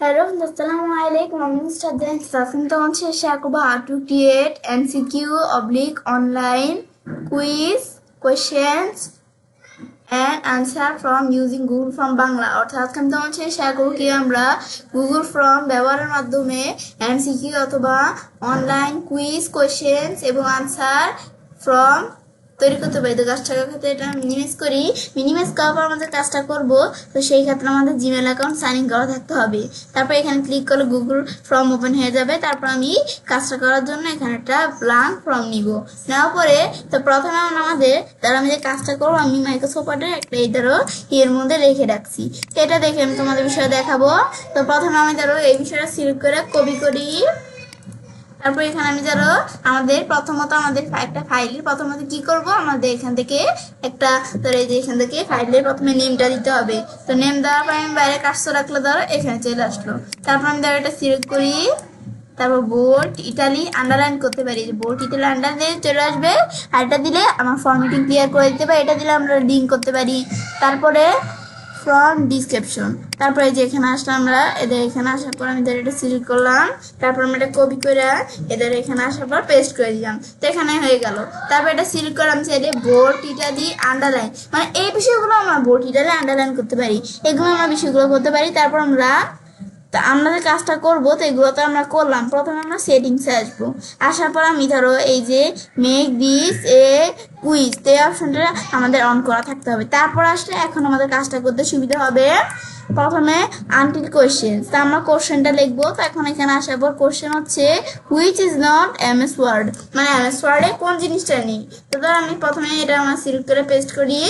Hello, Assalamualaikum. I'm Mr. Dan Sassin Tonche Shakuba to create MCQ/online quiz questions and answer from using Google Form Bangla অর্থাৎ আমি তোমাদের share করব কি আমরা Google Form ব্যবহারের মাধ্যমে MCQ অথবা অনলাইন কুইজ কোশ্চেনস এবং আনসার ফ্রম তৈরি করতে পারি। তো কাজটার ক্ষেত্রে এটা মিনিমাইজ করার পর আমাদের কাজটা করব। তো সেই ক্ষেত্রে আমাদের জিমেল অ্যাকাউন্ট সাইন ইন করা থাকতে হবে। তারপর এখানে ক্লিক করলে গুগল ফর্ম ওপেন হয়ে যাবে। তারপর আমি কাজটা করার জন্য এখানে একটা ব্ল্যাঙ্ক ফর্ম নিব। নেওয়ার পরে তো প্রথমে আমাদের ধরো আমি যে কাজটা করবো আমি মাইক্রোসফট ওয়ার্ডে একটা এই ধরো এর মধ্যে রেখে রাখছি। তো এটা দেখে আমি তোমাদের বিষয়ে দেখাবো। তো প্রথমে আমি ধরো এই বিষয়টা সিলেক্ট করে কপি করি। তারপর এখানে আমি ধরো আমাদের প্রথমত আমাদের একটা ফাইলের প্রথমত কি করব আমাদের এখান থেকে একটা ধরো এই যে এখান থেকে ফাইলের প্রথমে নেমটা দিতে হবে। তো নেম দেওয়ার পর আমি বাইরে কাজটা রাখলে ধরো এখানে চলে আসলো। তারপর আমি ধরো এটা সিলেক্ট করি। তারপর বোল্ড ইটালি আন্ডারলাইন করতে পারি, বোল্ড ইটালি আন্ডারলাইন চলে আসবে। আর এটা দিলে আমার ফরম্যাটিং ক্লিয়ার করে দিতে পারি। এটা দিলে আমরা লিঙ্ক করতে পারি। তারপরে ফ্রম ডিসক্রিপশন, তারপরে যে এখানে আসলাম আমরা এদের এখানে আসার পর আমি এদের এটা সিলেক্ট করলাম। তারপর আমি এটা কপি করে এদের এখানে আসার পর পেস্ট করে দিলাম। তো এখানে হয়ে গেল। তারপর এটা সিলেক্ট করে আমি চাইলে বোল্ড ইটালি আন্ডারলাইন মানে এই বিষয়গুলো আমরা বোল্ড ইটালি আন্ডারলাইন করতে পারি, এগুলো আমরা বিষয়গুলো করতে পারি। তারপর আমরা আমরা যে কাজটা করবো তো এগুলো তো আমরা করলাম। প্রথমে আমরা সেটিংসে আসবো। আসার পর আমি ধরো এই যে মেক দিস এ কুইজ তো এই অপশনটা আমাদের অন করা থাকতে হবে। তারপর আসলে এখন আমাদের কাজটা করতে সুবিধা হবে। প্রথমে আনটিল কোয়েশ্চেন, তো আমরা কোশ্চেনটা লিখবো। তো এখন এখানে আসার পর কোশ্চেন হচ্ছে which is not MS Word মানে এমএস ওয়ার্ডে কোন জিনিসটা নেই। তো ধর আমি প্রথমে এটা আমার সিলেক্ট করে পেস্ট করি।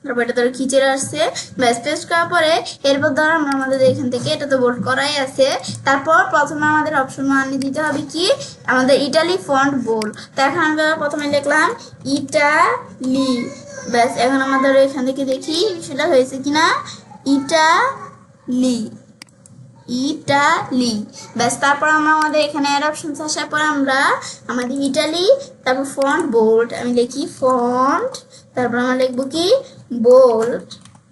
তারপর এটা ধরো খিচে আসছে, ব্যাস পেস্ট করার পরে এরপর ধরো আমরা আমাদের এখান থেকে এটা তো বোল্ড করাই আছে। তারপর প্রথমে আমাদের অপশন আনিয়ে দিতে হবে কি আমাদের ইটালি ফন্ট বোল্ড। তো এখন আমরা প্রথমে লিখলাম ইটালি, ব্যাস এখন আমাদের এখান থেকে দেখি সেটা হয়েছে কিনা ইটালি ইটালি, ব্যাস। তারপর আমরা আমাদের এখানে অ্যাড অপশনস আসার পর আমরা আমাদের ইটালি তারপর ফন্ট বোল্ড আমি লিখি ফন্ট, তারপর আমরা লিখবো কি বোল্ড,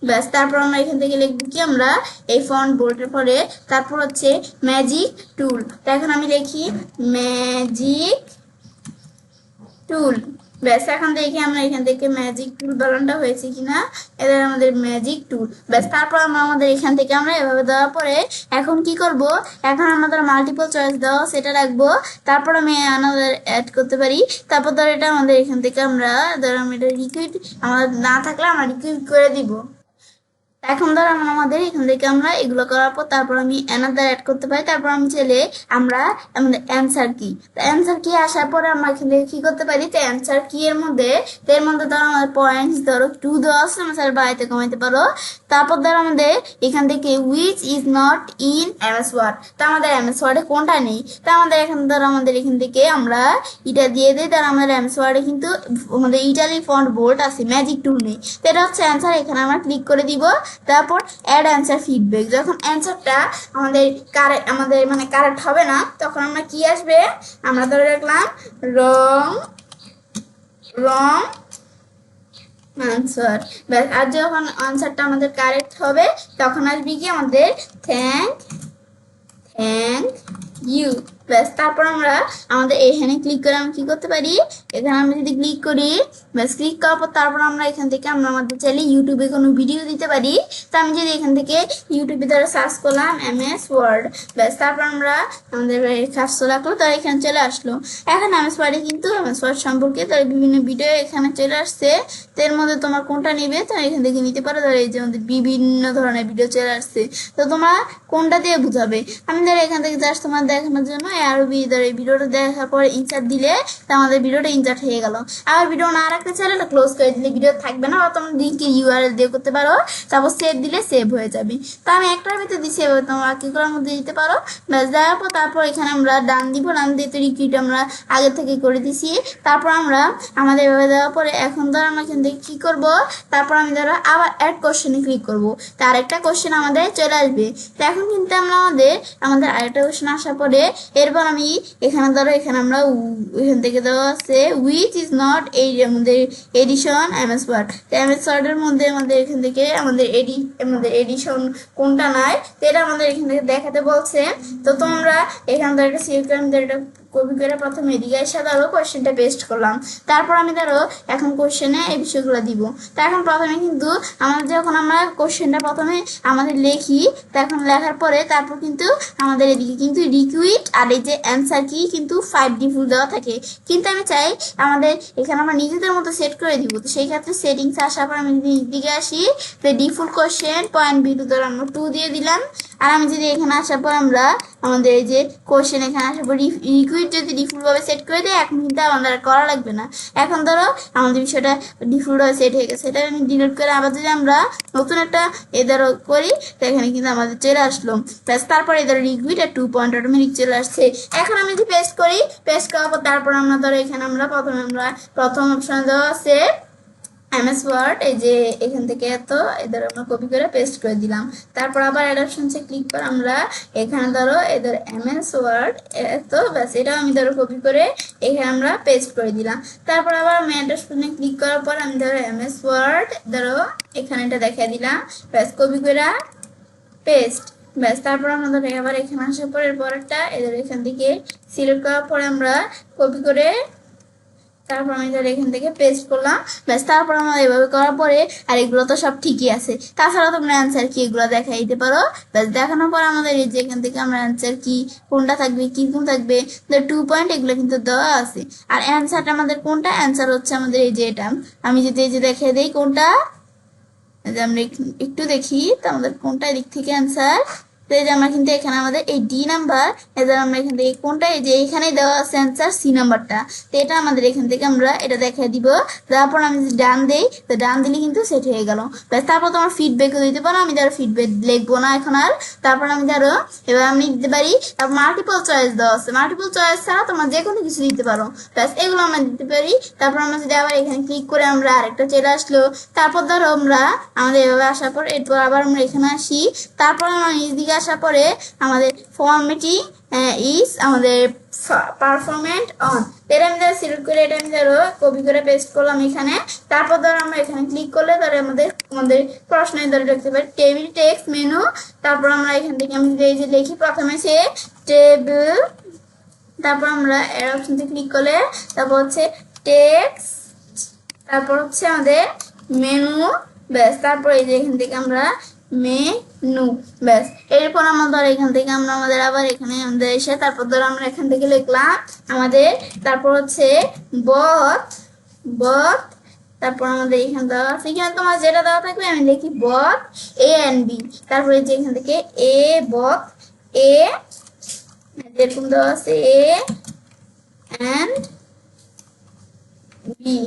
ব্যাস। তারপর আমরা এখান থেকে লিখবো কি আমরা এই ফন্ট বোল্ডের পরে তারপর হচ্ছে ম্যাজিক টুল। তো এখন আমি লিখি ম্যাজিক টুল, ব্যাস। এখন দেখি আমরা এখান থেকে ম্যাজিক টুল বানানটা হয়েছে কিনা, এদের আমাদের ম্যাজিক টুল, ব্যাস। তারপর আমরা আমাদের এখান থেকে আমরা এভাবে দেওয়ার পরে এখন কি করব এখন আমাদের মাল্টিপল চয়েস দেওয়া সেটা রাখবো। তারপর আমি আমাদের অ্যাড করতে পারি। তারপর ধর এটা আমাদের এখান থেকে আমরা ধর আমি এটা রিকুইড আমাদের না থাকলে আমরা রিকুইড করে দিব। এখন ধর আমাদের এখান থেকে আমরা এগুলো করার পর তারপর আমি অ্যানাদার অ্যাড করতে পারি। তারপর আমি চাইলে আমরা আমাদের অ্যান্সার কি, তো অ্যান্সার কি আসার পরে আমরা এখান থেকে কি করতে পারি, তো অ্যান্সার কি এর মধ্যে ধরো আমাদের পয়েন্টস ধরো 2 দেওয়া আছে, আমরা স্যার বাড়াইতে কমাইতে পারো। তারপর ধরো আমাদের এখান থেকে which is not in MS Word, তো আমাদের এমএস ওয়ার্ডে কোনটা নেই। তো আমাদের এখান ধরো আমাদের এখান থেকে আমরা এটা দিয়ে দিই। তার আমাদের এমএস ওয়ার্ডে কিন্তু আমাদের ইটালি ফন্ট বোল্ড আছে, ম্যাজিক টুল নেই। তো এটা হচ্ছে অ্যান্সার, এখানে আমরা ক্লিক করে দিব। তারপর অ্যাড অ্যান্সার ফিডব্যাক, যখন অ্যান্সারটা আমাদের মানে কারেক্ট হবে না তখন আমরা কি আসবে আমরা ধরে রাখলাম রং আনসার, ব্যাস। আর যখন আনসারটা আমাদের কারেক্ট হবে তখন আসবে কি আমাদের থ্যাংক ইউ, ব্যাস। তারপর আমরা আমাদের এখানে ক্লিক করে আমি কি করতে পারি এখানে আমি যদি ক্লিক করি, ব্যাস। ক্লিক করার পর তারপর আমরা এখান থেকে আমরা আমাদের চাইলে ইউটিউবে কোনো ভিডিও দিতে পারি। তো আমি যদি এখান থেকে ইউটিউবে ধরে সার্চ করলাম এমএস ওয়ার্ড, ব্যাস। তারপর আমরা আমাদের সার্চ রাখলো তো এখানে চলে আসলো। এখন এমএস ওয়ার্ডে কিন্তু এমএস ওয়ার্ড সম্পর্কে তার বিভিন্ন ভিডিও এখানে চলে আসছে। তো এর মধ্যে তোমার কোনটা নেবে তো এখান থেকে নিতে পারো। ধরো এই যে আমাদের বিভিন্ন ধরনের ভিডিও চলে আসছে, তো তোমরা কোনটা দিয়ে বুঝাবে। আমি ধরো এখান থেকে জাস্ট তোমার দেখানোর জন্য আরবি ধরো এই ভিডিওটা দেখার পরে ইনসার্ট দিলে তো আমাদের ভিডিওটা ইনসার্ট হয়ে গেল। আর ভিডিও না রাখতে চাইলে এটা ক্লোজ করে দিলে ভিডিও থাকবে না, বা তোমরা লিঙ্কে ইউআরএল দিয়ে করতে পারো। তারপর সেভ দিলে সেভ হয়ে যাবে। তো আমি একটার ভিতরে দিয়ে সেভ হবে, তোমরা কি করার মধ্যে দিতে পারো, ব্যাস। দেওয়ার পর তারপর এখানে আমরা ডান দিব, ডান দিয়ে তো রিকুইট আমরা আগে থেকে করে দিছি। তারপর আমরা আমাদের এভাবে দেওয়ার পরে এখন ধরো আমরা এখান থেকে কি করব তারপর আমি ধরো আবার অ্যাড কোশ্চেনে ক্লিক করব, তার একটা কোশ্চেন আমাদের চলে আসবে। তো এখন কিন্তু আমরা আমাদের আরেকটা কোশ্চেন আসার পরে এরপর আমি এখানে ধরো এখানে আমরা এখান থেকে দেওয়া আছে উইচ ইজ নট এই আমাদের এডিশন এমএস ওয়ার্ড। এমএস ওয়ার্ডের মধ্যে আমাদের এখান থেকে আমাদের এডিশন কোনটা নাই, তো এটা আমাদের এখান থেকে দেখাতে বলছে। তো তোমরা এখান থেকে একটা সিলেক্ট এটা কপি করে প্রথমে এদিকে এসে ধরো কোয়েশ্চেনটা পেস্ট করলাম। তারপর আমি ধরো এখন কোয়েশ্চেনে এই বিষয়গুলো দিব। তো এখন প্রথমে কিন্তু আমাদের যখন আমরা কোয়েশ্চেনটা প্রথমে আমাদের লিখি, তখন লেখার পরে তারপর কিন্তু আমাদের এদিকে কিন্তু রিকুইট আর এই যে অ্যান্সার কি কিন্তু 5 ডিফল্ট দেওয়া থাকে। কিন্তু আমি চাই আমাদের এখানে আমরা নিজেদের মতো সেট করে দিব। তো সেই ক্ষেত্রে সেটিংস আসার পর আমি যদি দিকে আসি, তো ডিফল্ট কোয়েশ্চেন পয়েন্ট বিটু ধরো আমরা 2 দিয়ে দিলাম। আর আমি যদি এখানে আসার পর আমরা আমাদের এই যে কোয়েশ্চেন এখানে আসার পর রিকুইট যদি ডিফল্ট ভাবে সেট করে দেয়, এখন কিন্তু আমাদের করা লাগবে না। এখন ধরো আমাদের বিষয়টা ডিফল্ট ভাবে সেট হয়ে গেছে, এটা আমি ডিলিট করে আবার যদি আমরা নতুন একটা ধরো করি, তো এখানে কিন্তু আমাদের চলে আসলো। প্লাস তারপরে ধরো রিকুইট আর 2 পয়েন্ট অটোমেটিক চলে আসছে। এখন আমি যদি পেস্ট করি, পেস্ট করার পর তারপর আমরা ধরো এখানে আমরা প্রথম অপশনে দেওয়া আছে এমএস ওয়ার্ড, এই যে এখান থেকে এত এদের আমরা কপি করে পেস্ট করে দিলাম। তারপর আবার অ্যাড অপশনসে ক্লিক করে আমরা এখানে ধরো এদের এমএস ওয়ার্ড এত, ব্যাস এটা আমি ধরো কপি করে এখানে আমরা পেস্ট করে দিলাম। তারপর আবার আমি অ্যাড অপশনে ক্লিক করার পর আমি ধরো এমএস ওয়ার্ড ধরো এখানে এটা দেখিয়ে দিলাম, ব্যাস কপি করে পেস্ট, ব্যাস। তারপর আমরা ধরো আবার এখানে আসার পর এরপরটা এদের এখান থেকে সিলেক্ট করার পরে আমরা কপি করে তারপর আমি ধর এখান থেকে পেস্ট করলাম, ব্যাস। তারপর আমরা এভাবে করার পরে আর এগুলো তো সব ঠিকই আছে। তাছাড়া তোমরা অ্যান্সার কি এগুলো দেখাই দিতে পারো, ব্যাস। দেখানোর পর আমাদের এই যে এখান থেকে আমরা অ্যান্সার কি কোনটা থাকবে কিরকম থাকবে 2 পয়েন্ট এগুলো কিন্তু দেওয়া আছে। আর অ্যান্সারটা আমাদের কোনটা, অ্যান্সার হচ্ছে আমাদের এই যে এটা। আমি যদি এই যে দেখিয়ে দিই কোনটা, আমরা একটু দেখি তো আমাদের কোনটা দিক থেকে অ্যান্সার, তো এই যে আমরা কিন্তু এখানে আমাদের এই ডি নাম্বার, এদের আমরা এখান থেকে কোনটা এই যে এখানে দেওয়া আছে অ্যান্সার সি নাম্বারটা, তো এটা আমাদের এখান থেকে আমরা এটা দেখাই দিব। তারপর আমি যদি ডান দেই, তো ডান দিলে কিন্তু সেট হয়ে গেল, ব্যাস। তারপর তোমার ফিডব্যাকও দিতে পারো, আমি ধরো ফিডব্যাক লিখবো না এখন আর। তারপর আমি ধরো এবার আমি দিতে পারি, তারপর মাল্টিপল চয়েস দেওয়া আছে, মাল্টিপল চয়েস ছাড়া তোমরা যে কোনো কিছু দিতে পারো, ব্যাস এগুলো আমরা দিতে পারি। তারপর আমরা যদি আবার এখানে ক্লিক করে আমরা আরেকটা চলে আসলো, তারপর ধরো আমরা আমাদের এভাবে আসার পর এরপর আবার আমরা এখানে আসি। তারপর আমরা নিজ দিকে আসার পরে আমাদের ফর্মেটিং ইজ আমাদের পারফরমেন্ট অন, এটা আমি ধরো সিলেক্ট করে এটা আমি ধরো কপি করে পেস্ট করলাম এখানে। তারপর ধরো আমরা এখানে ক্লিক করলে ধরো আমাদের প্রশ্নের ধরে লিখতে পারি টেবিল টেক্সট মেনু। তারপর আমরা এখান থেকে আমি এই যে লিখি প্রথমে সে টেবিল, তারপর আমরা এর অপশনতে ক্লিক করলে তারপর হচ্ছে টেক্সট, তারপর হচ্ছে আমাদের মেনু, ব্যাস। তারপর এই যে এখান থেকে আমরা মেনু, ব্যাস। এরপর আমরা ধর এখান থেকে আমরা আমাদের আবার এখানে আমাদের এসে তারপর ধর আমরা এখান থেকে লিখলাম আমাদের, তারপর হচ্ছে বথ, তারপর আমাদের এখানে দেওয়া আছে, এখানে তোমার যেটা দেওয়া থাকবে আমি লিখি বথ এ এন্ড বি। তারপরে যে এখান থেকে এ বথ এ যেরকম দেওয়া আছে এ এন্ড বি,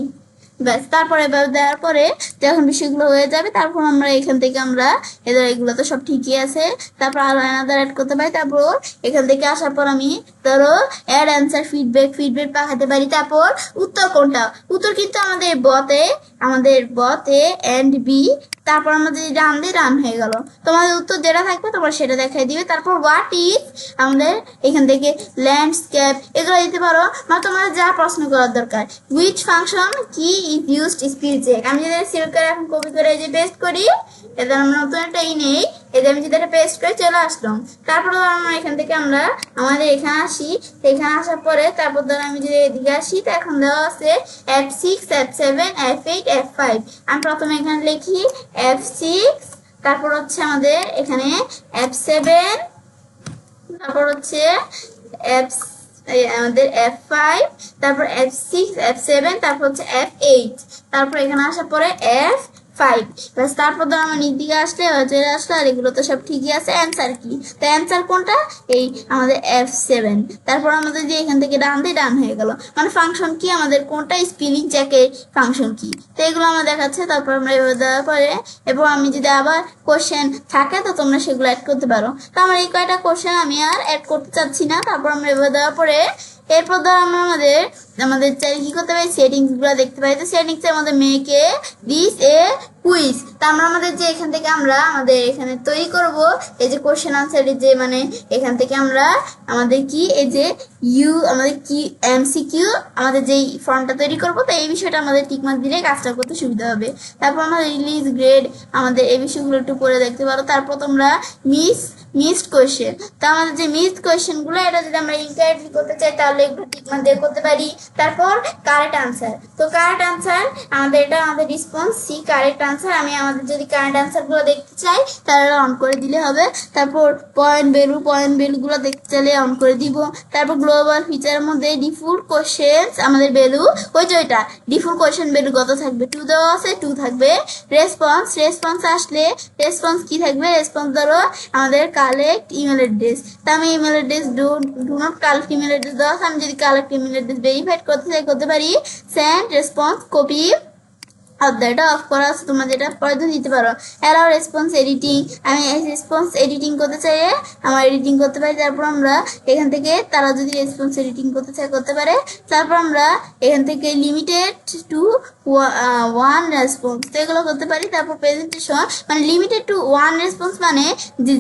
ব্যাস। তারপরে এবার দেওয়ার পরে যখন বিষয়গুলো হয়ে যাবে, তারপর আমরা এখান থেকে আমরা এদের এগুলো তো সব ঠিকই আছে। তারপর আরো অ্যানাদার অ্যাড করতে পারি। তারপর এখান থেকে আসার পর আমি ধরো অ্যাড অ্যান্সার ফিডব্যাক পাঠাতে পারি। তারপর উত্তর কোনটা, উত্তর কিন্তু আমাদের বথ এ এন্ড বি। তারপর আমরা যদি রান দিই রান হয়ে গেল, তোমাদের উত্তর যেটা থাকবে তোমরা সেটা দেখাই দিবে। তারপর হোয়াট ইজ আমাদের এখান থেকে ল্যান্ডস্কেপ এগুলো দিতে পারো, মানে তোমাদের যা প্রশ্ন করার দরকার। উইচ ফাংশন কি ইজ ইউজড স্পিল চেক, আমি যদি সিলেক্ট করে এখন কপি করে এই যে পেস্ট করি, এদের আমরা নতুন একটা নেই, এদের আমি যদি এটা পেস্ট করে চলে আসলাম। তারপর আমরা এখান থেকে আমরা আমাদের এখানে আসি, এখানে আসার পরে তারপর ধরো আমি যদি এদিকে আসি, তো এখন দেওয়া আছে F6 F7 F8 F5। আমি প্রথমে এখানে লিখি F6, তারপর হচ্ছে আমাদের এখানে F7, তারপর হচ্ছে আমাদের F5, তারপর F6 F7, তারপর হচ্ছে F8, তারপর এখানে আসার পরে F5, ব্যাস। তারপর ধর আমার নিচ দিকে আসলে চলে আসলো, আর এগুলো তো সব ঠিকই আছে। অ্যান্সার কি, তো অ্যান্সার কোনটা, এই আমাদের F7। তারপর আমাদের যে এখান থেকে ডান দিয়ে ডান হয়ে গেল, মানে ফাংশন কি আমাদের কোনটা স্পেলিং চেকের ফাংশন কি, তো এগুলো আমরা দেখাচ্ছে। তারপর আমরা এভাবে দেওয়ার পরে এবং আমি যদি আবার কোশ্চেন থাকে তো তোমরা সেগুলো অ্যাড করতে পারো। তো আমার এই কয়টা কোশ্চেন আমি আর অ্যাড করতে চাচ্ছি না। তারপর আমরা এভাবে দেওয়ার পরে এরপর ধর আমরা আমাদের আমাদের চাই কি করতে পারি, সেটিংস গুলো দেখতে পারি। তো সেটিংস এর মধ্যে মেকে দিস এ কুইজ। তা আমরা আমাদের যে এখান থেকে আমরা আমাদের এখানে তৈরি করব এই যে কোশ্চেন আনসারের যে মানে এখান থেকে আমরা আমাদের কি এই যে আমাদের কি এমসিকিউ আমাদের যেই ফর্মটা তৈরি করব, তো এই বিষয়টা আমাদের টিকমার্ক দিলে কাজটা করতে সুবিধা হবে। তারপর আমরা রিলিজ গ্রেড আমাদের এই বিষয়গুলো একটু পড়ে দেখতে পারো। তারপর তোমরা মিসড কোয়েশ্চেন, তো আমাদের যে মিসড কোয়েশ্চেন গুলো এটা যদি আমরা ইনকারেক্টলি করতে চাই তাহলে একটু টিকমার্ক দিয়ে করতে পারি। তারপর কারেক্ট আনসার, তো কারেক্ট আনসার আমাদের এটা আমাদের রেসপন্স সি কারেক্ট আনসার। আমি আমাদের যদি কারেক্ট আনসার গুলো দেখতে চাই তাহলে অন করে দিলে হবে। তারপর পয়েন্ট ভ্যালু গুলো দেখতে চাইলে অন করে দিব। তারপর গ্লোবাল ফিচারের মধ্যে ডিফল্ট কোশ্চেন আমাদের ভ্যালু ওই যে ওইটা ডিফল্ট কোশ্চেন ভ্যালু কত থাকবে, 2 দেওয়া আছে 2 থাকবে। রেসপন্স আসলে রেসপন্স কি থাকবে, রেসপন্স ধরো আমাদের কালেক্ট ইমেল অ্যাড্রেস, তো আমি email address do not collect email address দেওয়া আছে। আমি যদি কালেক্ট ইমেল অ্যাড্রেস ভেরিফাইড করতে চাই করতে পারি। সেন্ড রেসপন্স কপি এটা অফ করা আছে, তোমরা যেটা পরে দিতে পারো। অ্যালাউ রেসপন্স এডিটিং, আমি রেসপন্স এডিটিং করতে চাই আমার এডিটিং করতে পারি। তারপর আমরা এখান থেকে তারা যদি রেসপন্স এডিটিং করতে চাই করতে পারে। তারপর আমরা এখান থেকে লিমিটেড টু 1 রেসপন্স, তো এগুলো করতে পারি। তারপর প্রেজেন্টেশন মানে লিমিটেড টু 1 রেসপন্স মানে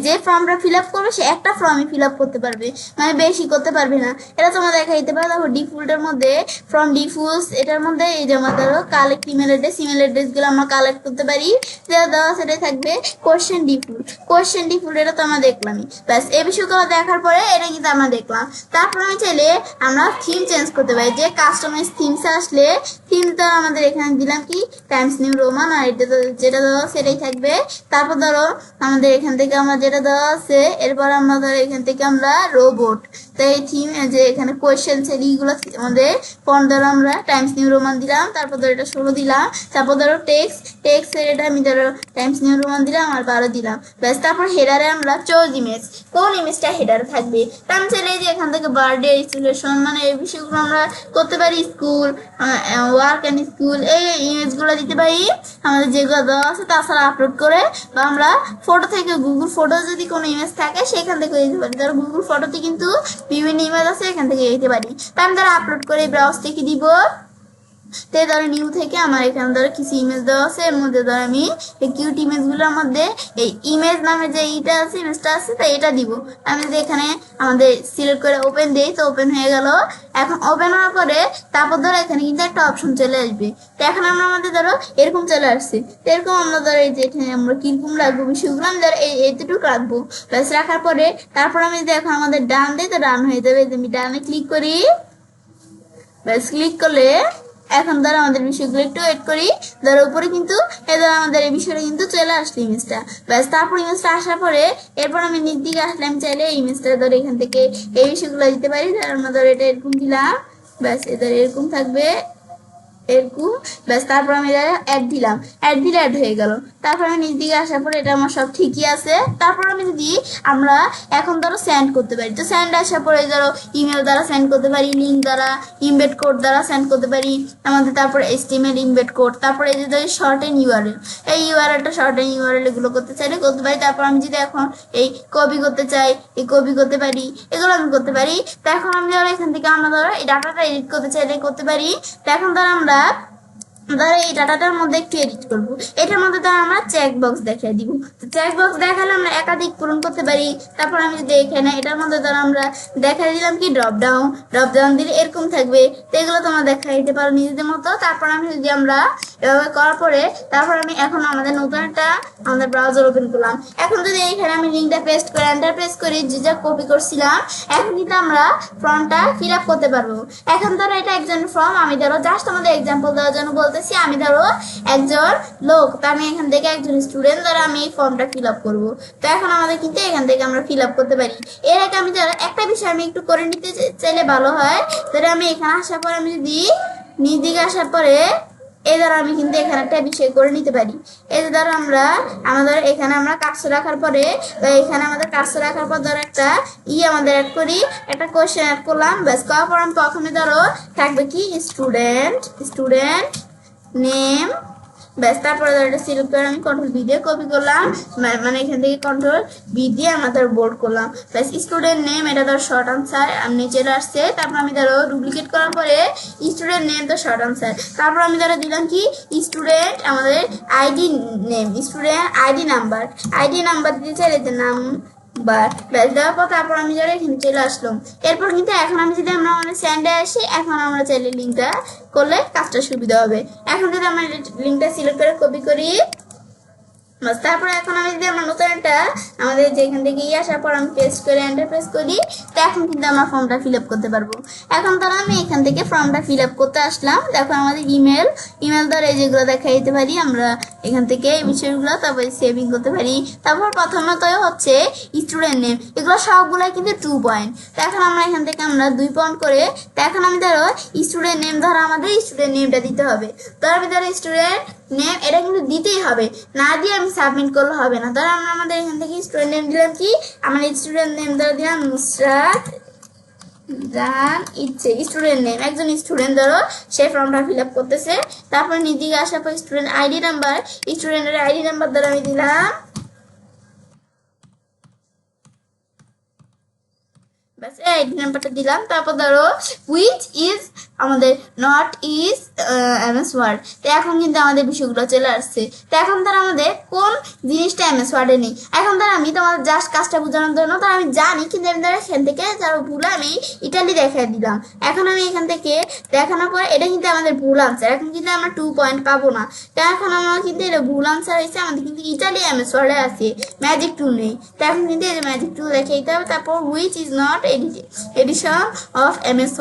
যে ফর্মটা ফিল আপ করবে সে একটা ফর্মই ফিল আপ করতে পারবে, মানে বেশি করতে পারবে না, এটা তোমরা দেখা দিতে পারো। তারপর ডিফল্টের মধ্যে ফ্রম ডিফল্টস এটার মধ্যে এই যে আমাদের কালেক্ট ইমেল অ্যাড্রেস গুলো আমরা কালেক্ট করতে পারি, যেটা দেওয়া সেটাই থাকবে। কোশ্চেন ডিফল্ট এটা তো আমরা দেখলামই, ব্যাস এই বিষয়গুলো দেখার পরে এটা কিন্তু আমরা দেখলাম। তারপর আমি চাইলে আমরা থিম চেঞ্জ করতে পারি, যে কাস্টমাইজ থিমস আসলে থিমটা আমাদের এখানে দিলাম কি টাইমস নিউ রোমান, আর এটা যেটা দেওয়া সেটাই থাকবে। তারপর ধরো আমাদের এখান থেকে আমরা যেটা দেওয়া আছে এরপর আমরা ধরো এখান থেকে আমরা রোবট, তো এই থিম যে এখানে কোয়েশ্চেন এইগুলো আমাদের ফন্ট ধরো আমরা টাইমস নিউ রোমান দিলাম। তারপর ধরো এটা 16 দিলাম। তারপর ধরো টেক্সট এর এটা আমি ধরো টাইমস নিউ রোমান দিলাম আর 12 দিলাম, ব্যাস। তারপর হেডারে আমরা চোজ ইমেজ, কোন ইমেজটা হেডারে থাকবে, তা আমি চাইলে যে এখান থেকে বার্থডে ইনস্টিটিউশন মানে এই বিষয়গুলো আমরা করতে পারি। স্কুল ওয়ার্ক অ্যান্ড স্কুল এই ইমেজগুলো দিতে পারি আমাদের যেগুলো দেওয়া আছে, তাছাড়া আপলোড করে বা আমরা ফটো থেকে গুগল ফটো যদি কোনো ইমেজ থাকে সেখান থেকে দিতে পারি। ধরো গুগল ফটোতে কিন্তু বিভিন্ন ইমেজ আছে, এখান থেকে দিতে পারি। তা আমি ধরো আপলোড করে ব্রাউজ থেকে দিব। তো ধরো নিউ থেকে আমার এখানে ধরো কিছু ইমেজ দেওয়া আছে, এর মধ্যে ধরো আমি এই কিউট ইমেজগুলোর মধ্যে এই ইমেজ নামে যে ইটা আছে ইমেজটা আছে তো এটা দিব। আমি যদি এখানে আমাদের সিলেক্ট করে ওপেন দিই তো ওপেন হয়ে গেল। এখন ওপেন হওয়ার পরে তারপর ধরো এখানে কিন্তু একটা অপশন চলে আসবে, তো এখন আমরা আমাদের ধরো এরকম চলে আসছে, তো এরকম আমরা ধরো এই যে এখানে আমরা কিরকম রাখবো বিষয়গুলো আমি ধরো এইটুকু রাখবো, ব্যাস। রাখার পরে তারপর আমি যদি এখন আমাদের ডান দিই তো ডান হয়ে যাবে। আমি ডানে ক্লিক করি, ব্যাস। ক্লিক করলে এখন ধরো আমাদের বিষয়গুলো একটু ওয়েট করি, ধরো উপরে কিন্তু এদের আমাদের এই বিষয়টা কিন্তু চলে আসলো ইমেজটা, ব্যাস। তারপর ইমেজটা আসার পরে এরপর আমি নিচ দিকে আসলে আমি চাইলে ইমেজটা ধরো এখান থেকে এই বিষয়গুলো দিতে পারি। আমরা ধরো এটা এরকম দিলাম, ব্যাস। এদের এরকম থাকবে এরকম, ব্যাস। তারপর আমি অ্যাড দিলাম, অ্যাড দিলে অ্যাড হয়ে গেল। তারপর আমি নিচ দিকে আসার পরে এটা আমার সব ঠিকই আছে। তারপর আমি যদি আমরা এখন ধরো সেন্ড করতে পারি, তো সেন্ড আসার পরে ধরো ইমেল দ্বারা সেন্ড করতে পারি, লিঙ্ক দ্বারা, ইমবেড কোড দ্বারা সেন্ড করতে পারি আমাদের। তারপর HTML ইমবেড কোড, তারপরে এই যে ধরো শর্ট এন্ড ইউআরএল, এই ইউআরএলটা শর্ট এন্ড ইউআরএল এগুলো করতে চাইলে করতে পারি। তারপর আমি যদি এখন এই কপি করতে চাই এই কপি করতে পারি, এগুলো আমি করতে পারি। তো এখন আমি ধরো এখান থেকে আমরা ধরো এই ডাটাটা এডিট করতে চাইলে করতে পারি। তো এখন ধরো আমরা ধরো এই ডাটাটার মধ্যে একটু এডিট করবো, এটার মধ্যে ধরো আমরা চেক বক্স দেখিয়ে দিব। তো চেক বক্স দেখালে আমরা একাধিক পূরণ করতে পারি। তারপর আমি যদি এখানে এটার মধ্যে ধরো আমরা দেখা দিলাম কি ড্রপ ডাউন দিলে এরকম থাকবে, তো এগুলো তোমরা দেখা দিতে পারো নিজেদের মতো। তারপর আমি যদি আমরা এভাবে করার পরে তারপর আমি এখন আমাদের নতুন একটা আমাদের ব্রাউজার ওপেন করলাম। এখন যদি এখানে আমি লিঙ্কটা পেস্ট করে এন্টার প্রেস করি, যে যা কপি করছিলাম, এখন কিন্তু আমরা ফর্মটা ফিল আপ করতে পারবো। এখন ধরো এটা একজন ফর্ম, আমি ধরো জাস্ট আমাদের এক্সাম্পল দেওয়ার জন্য বলতেছি, আমি ধরো একজন লোক, তো আমি এখান থেকে একজন স্টুডেন্ট দ্বারা আমি এই ফর্মটা ফিল আপ করবো। তো এখন আমাদের কিন্তু এখান থেকে আমরা ফিল আপ করতে পারি। এর আগে আমি ধরো একটা বিষয় আমি একটু করে নিতে চাইলে ভালো হয়, ধরো আমি এখানে আসার পরে আমি যদি নিজ দিকে আসার পরে এই দ্বারা আমি কিন্তু এখানে একটা বিষয় করে নিতে পারি। এই দ্বারা আমরা আমাদের এখানে আমরা কাজটা রাখার পরে বা এখানে আমাদের কাজটা রাখার পর ধরো একটা আমাদের অ্যাড করি, একটা কোশ্চেন অ্যাড করলাম, ব্যাস। করার পর আমি প্রথমে ধরো থাকবে কি স্টুডেন্ট নেম ব্যাস তারপরে এটা সিলেক্ট করে আমি কন্ট্রোল বি দিয়ে কপি করলাম, মানে এখান থেকে কন্ট্রোল বি দিয়ে আমরা ধর বোল্ড করলাম। ব্যাস স্টুডেন্ট নেম এটা ধর শর্ট আনসার আমি চলে আসছে। তারপর আমি ধরো ডুপ্লিকেট করার পরে স্টুডেন্ট নেম তো শর্ট আনসার, তারপর আমি ধরো দিলাম কি স্টুডেন্ট আমাদের ID name, student ID number দিতে চাইলে যে নাম ব্যাস দেওয়ার পর তারপর আমি যারা এখানে চলে আসলাম। এরপর কিন্তু এখন আমি যদি আমরা আমাদের স্যান্ডে আসি, এখন আমরা চাইলে লিঙ্কটা করলে কাজটা সুবিধা হবে। এখন যদি আমরা লিঙ্কটা সিলেক্ট করে কপি করি, তারপর এখন আমি যদি আমার নতুন একটা আমাদের যেখান থেকে আসার পর আমি পেস্ট করে এন্টার প্রেস করি, তো এখন কিন্তু আমরা ফর্মটা ফিল আপ করতে পারবো। এখন ধরো আমি এখান থেকে ফর্মটা ফিল আপ করতে আসলাম, দেখো আমাদের ইমেল ধরে যেগুলো দেখা দিতে পারি আমরা এখান থেকে এই বিষয়গুলো, তারপরে সেভিং করতে পারি। তারপর প্রথমত হচ্ছে স্টুডেন্ট নেম, এগুলো সবগুলাই কিন্তু 2 পয়েন্ট। তো এখন আমরা এখান থেকে আমরা 2 পয়েন্ট করে, তো এখন আমি ধরো স্টুডেন্ট নেম ধরো আমাদের স্টুডেন্ট নেমটা দিতে হবে। তো আমি ধরো স্টুডেন্ট নেম এটা কিন্তু দিতেই হবে, না দিয়ে আমি সাবমিট করলে হবে না। ধরো আমরা আমাদের এখান থেকে স্টুডেন্ট নেম দিলাম কি, আমার স্টুডেন্ট নেম ধরো দিলাম নুসরাত জান ইচ্ছে, স্টুডেন্ট নেম একজন স্টুডেন্ট ধরো সে ফর্মটা ফিল আপ করতেছে। তারপর নিদিকে আসার পর স্টুডেন্ট আইডি নাম্বার, স্টুডেন্টের আইডি নাম্বার ধরো আমি দিলাম, ব্যাস এই আইডি নাম্বারটা দিলাম। তারপর ধরো হুইচ ইজ আমাদের নট ইজ এমএস ওয়ার্ড, তো এখন কিন্তু আমাদের বিষয়গুলো চলে আসছে। তো এখন ধর আমাদের কোন জিনিসটা এমএস ওয়ার্ডে নেই, এখন ধর আমি তোমাদের জাস্ট কাজটা বোঝানোর জন্য তো আমি জানি, কিন্তু আমি ধর এখান থেকে ধরো ভুল আমি ইটালি দেখাই দিলাম। এখন আমি এখান থেকে দেখানোর পর এটা কিন্তু আমাদের ভুল আনসার, এখন কিন্তু আমরা 2 পয়েন্ট পাবো না। তো এখন আমার কিন্তু এটা ভুল আনসার হয়েছে, আমাদের কিন্তু ইটালি এমএস ওয়ার্ডে আছে, ম্যাজিক টুল নেই। তো এখন কিন্তু এই ম্যাজিক টুল দেখে দিতে হবে। তারপর which is not edition of MS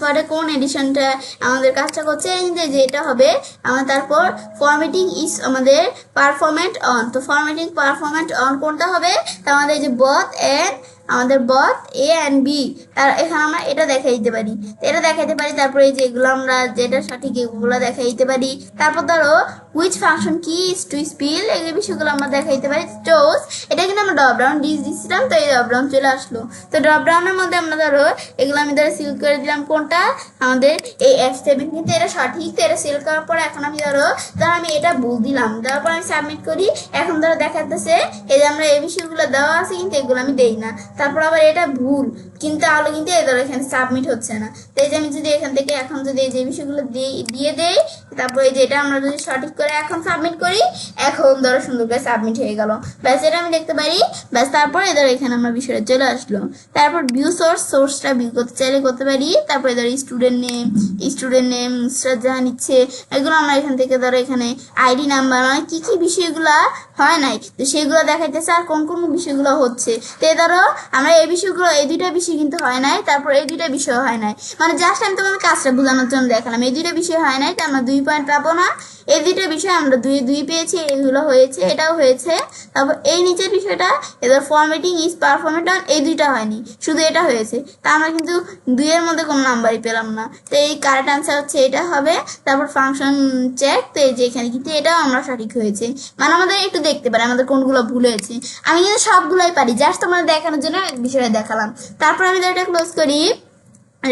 ওয়ার্ডে কোন এডিশনটা আমাদের কাজটা করছে, যে এটা হবে আমার। তারপর ফরম্যাটিং ইজ আমাদের পারফরমেন্ট অন, তো ফরম্যাটিং পারফরমেন্ট অন কোনটা হবে, তো আমাদের যে বথ এন্ড আমাদের বথ এ অ্যান্ড বি, তার এখানে আমরা এটা দেখাই দিতে পারি, এটা দেখাইতে পারি। তারপরে এই যেগুলো আমরা যেটা সঠিক এগুলো দেখাই দিতে পারি। তারপর ধরো হুইচ ফাংশন কি ইজ টু স্পিল, এই বিষয়গুলো আমরা দেখাই দিতে পারি। টোজ এটা কিন্তু আমরা ড্রপ ডাউন দিয়েছিলাম, তো এই ড্রপ ডাউন চলে আসলো। তো ড্রপ ডাউনের মধ্যে আমরা ধরো এগুলো আমি ধরো সিলেক্ট করে দিলাম কোনটা আমাদের এই F7, কিন্তু এটা সঠিক। তো এটা সিলেক্ট করার পর এখন আমি ধরো আমি এটা ভুল দিলাম, দেওয়ার পর আমি সাবমিট করি। এখন ধরো দেখাতেছে এই যে আমরা এই বিষয়গুলো দেওয়া আছে, কিন্তু এগুলো আমি দেই না। তারপর আবার এটা ভুল, কিন্তু তাহলে কিন্তু এই ধরো এখানে সাবমিট হচ্ছে না। তো এই যে আমি যদি এখান থেকে এখন যদি এই যে বিষয়গুলো দিয়ে দেই, তারপর এই যে এটা আমরা যদি সঠিক করে এখন সাবমিট করি, এখন ধরো সুন্দর করে সাবমিট হয়ে গেল। ব্যাস এটা আমি দেখতে পারি। ব্যাস তারপর এই ধরো এখানে আমরা বিষয়টা চলে আসলো। তারপর ভিউ সোর্সটা ভিউ করতে চাইলে করতে পারি। তারপরে ধরো স্টুডেন্ট নেম জাহা নিচ্ছে, এগুলো আমরা এখান থেকে ধরো এখানে আইডি নাম্বার, মানে কি কি বিষয়গুলো হয় নাই তো সেগুলো দেখাইতেছে, আর কোন কোন বিষয়গুলো হচ্ছে। তো ধরো আমরা এই বিষয়গুলো এই 2টা বিষয় কিন্তু হয় নাই, তারপর এই 2টা বিষয় হয় নাই, মানে জাস্ট আমি তোমাকে কাজটা বোঝানোর জন্য দেখালাম। এই 2টা বিষয় হয় নাই, তো আমরা 2 পয়েন্ট পাবো না। এই 2টা বিষয় আমরা 2 পেয়েছি, এগুলো হয়েছে, এটাও হয়েছে। তারপর এই নিচের বিষয়টা এদের ফরম্যাটিং ইজ পারফরমেন্ট অন, এই 2টা হয়নি, শুধু এটা হয়েছে। তা আমরা কিন্তু 2 এর মধ্যে কোনো নাম্বারই পেলাম না। তো এই কারেক্ট আনসার হচ্ছে এটা হবে। তারপর ফাংশন চেক, তো এই যে এখানে কিন্তু এটাও আমরা সঠিক হয়েছে, মানে আমাদের একটু দেখতে পারি আমাদের কোনগুলো ভুল হয়েছে। আমি কিন্তু সবগুলোই পারি, জাস্ট তোমাদের দেখানোর জন্য বিষয়টা দেখালাম। তারপর আমি এটা ক্লোজ করি।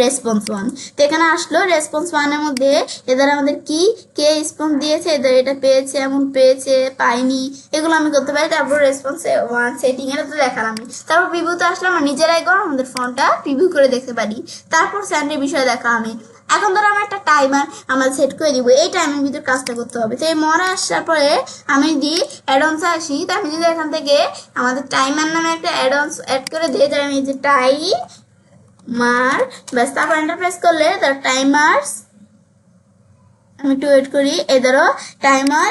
রেসপন্স 1, তো এখানে আসলো রেসপন্স 1 এর মধ্যে এদের আমাদের কি কে রেসপন্স দিয়েছে, এদের এটা পেয়েছে, এমন পেয়েছে, পাইনি, এগুলো আমি করতে পারি। তারপর রেসপন্স 1 সেটিং এটা তো দেখালাম। তারপর প্রিভিউতে আসলাম, আমরা নিজেরাই আমাদের ফোনটা প্রিভিউ করে দেখতে পারি। তারপর স্যান্ডের বিষয়ে দেখা আমি এখন ধরো আমরা একটা টাইমার আমরা সেট করে দিব, এই টাইমের ভিতর কাজটা করতে হবে। তো এই মনে আসার পরে আমি যদি অ্যাডন্স আসি, তো আমি যদি এখান থেকে আমাদের টাইমার নামে একটা অ্যাডন্স অ্যাড করে দিই, তাহলে আমি যে ব্যাস তারপর এন্টার প্রেস করলে তার টাইমার্স, আমি একটু ওয়েট করি। এই ধরো টাইমার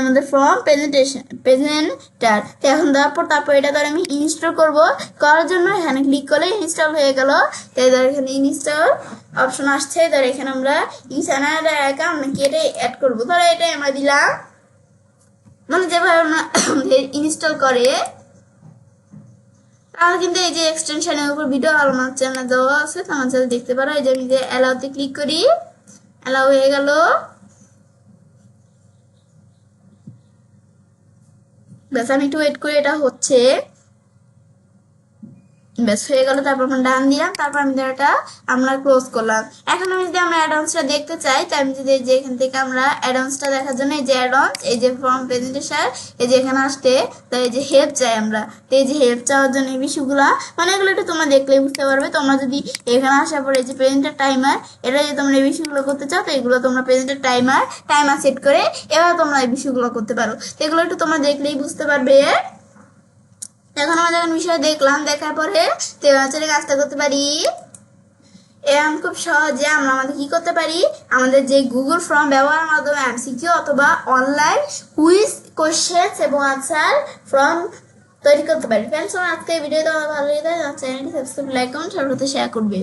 আমাদের ফ্রম প্রেজেন্টার, এখন দেওয়ার পর তারপর এটা ধর আমি ইনস্টল করার জন্য এখানে ক্লিক করলে ইনস্টল হয়ে গেল। তাই ধর এখানে ইনস্টল অপশন আসছে, ধর এখানে আমরা ইউজ অ্যানাদার অ্যাকাউন্ট নাকি এটা অ্যাড করবো, ধরো এটাই আমরা দিলাম, মানে যেভাবে আমরা ইনস্টল করে। তাহলে কিন্তু এই যে এক্সটেনশনের উপর ভিডিও আমার চ্যানেল দেওয়া আছে, তো আমার চ্যানেল দেখতে পারো। এই যে আমি যে অ্যালাউতে ক্লিক করি, অ্যালাউ হয়ে গেল। ব্যাস আমি একটু ওয়েট করি, এটা হচ্ছে। ব্যাস হয়ে গেল। তারপর আমরা ডান দিলাম, তারপর আমি এটা আমরা ক্লোজ করলাম। এখন আমি যদি আমরা অ্যাডভান্সটা দেখতে চাই, তাই আমি যদি যে এখান থেকে আমরা অ্যাডভান্সটা দেখার জন্য এই যে অ্যাডভান্স, এই যে ফর্ম প্রেজেন্টেশন, এই যে এখানে আসতে, তাই এই যে হেল্প চাই আমরা, তো এই যে হেল্প চাওয়ার জন্য এই বিষয়গুলা মানে এগুলো একটু তোমরা দেখলেই বুঝতে পারবে। তোমরা যদি এখানে আসার পরে এই যে প্রেজেন্টার টাইমার, এটা যদি তোমরা এই বিষয়গুলো করতে চাও, তো এগুলো তোমরা প্রেজেন্টার টাইমার সেট করে এবার তোমরা এই বিষয়গুলো করতে পারো। তো এগুলো একটু তোমরা দেখলেই বুঝতে পারবে। এখন আমরা যখন বিষয় দেখলাম, দেখার পরে চলে কাজটা করতে পারি। এখন খুব সহজে আমরা আমাদের কি করতে পারি, আমাদের যে গুগল ফর্ম ব্যবহারের মাধ্যমে এমসিকিউ অথবা অনলাইন কুইজ কোশ্চেন এবং আনসার ফর্ম তৈরি করতে পারি। ফ্রেন্ডস, আমার আজকে এই ভিডিও তোমার ভালো লেগে থাকে, চ্যানেলটি সাবস্ক্রাইব, লাইক, কমেন্ট, সর্বদা শেয়ার করবে।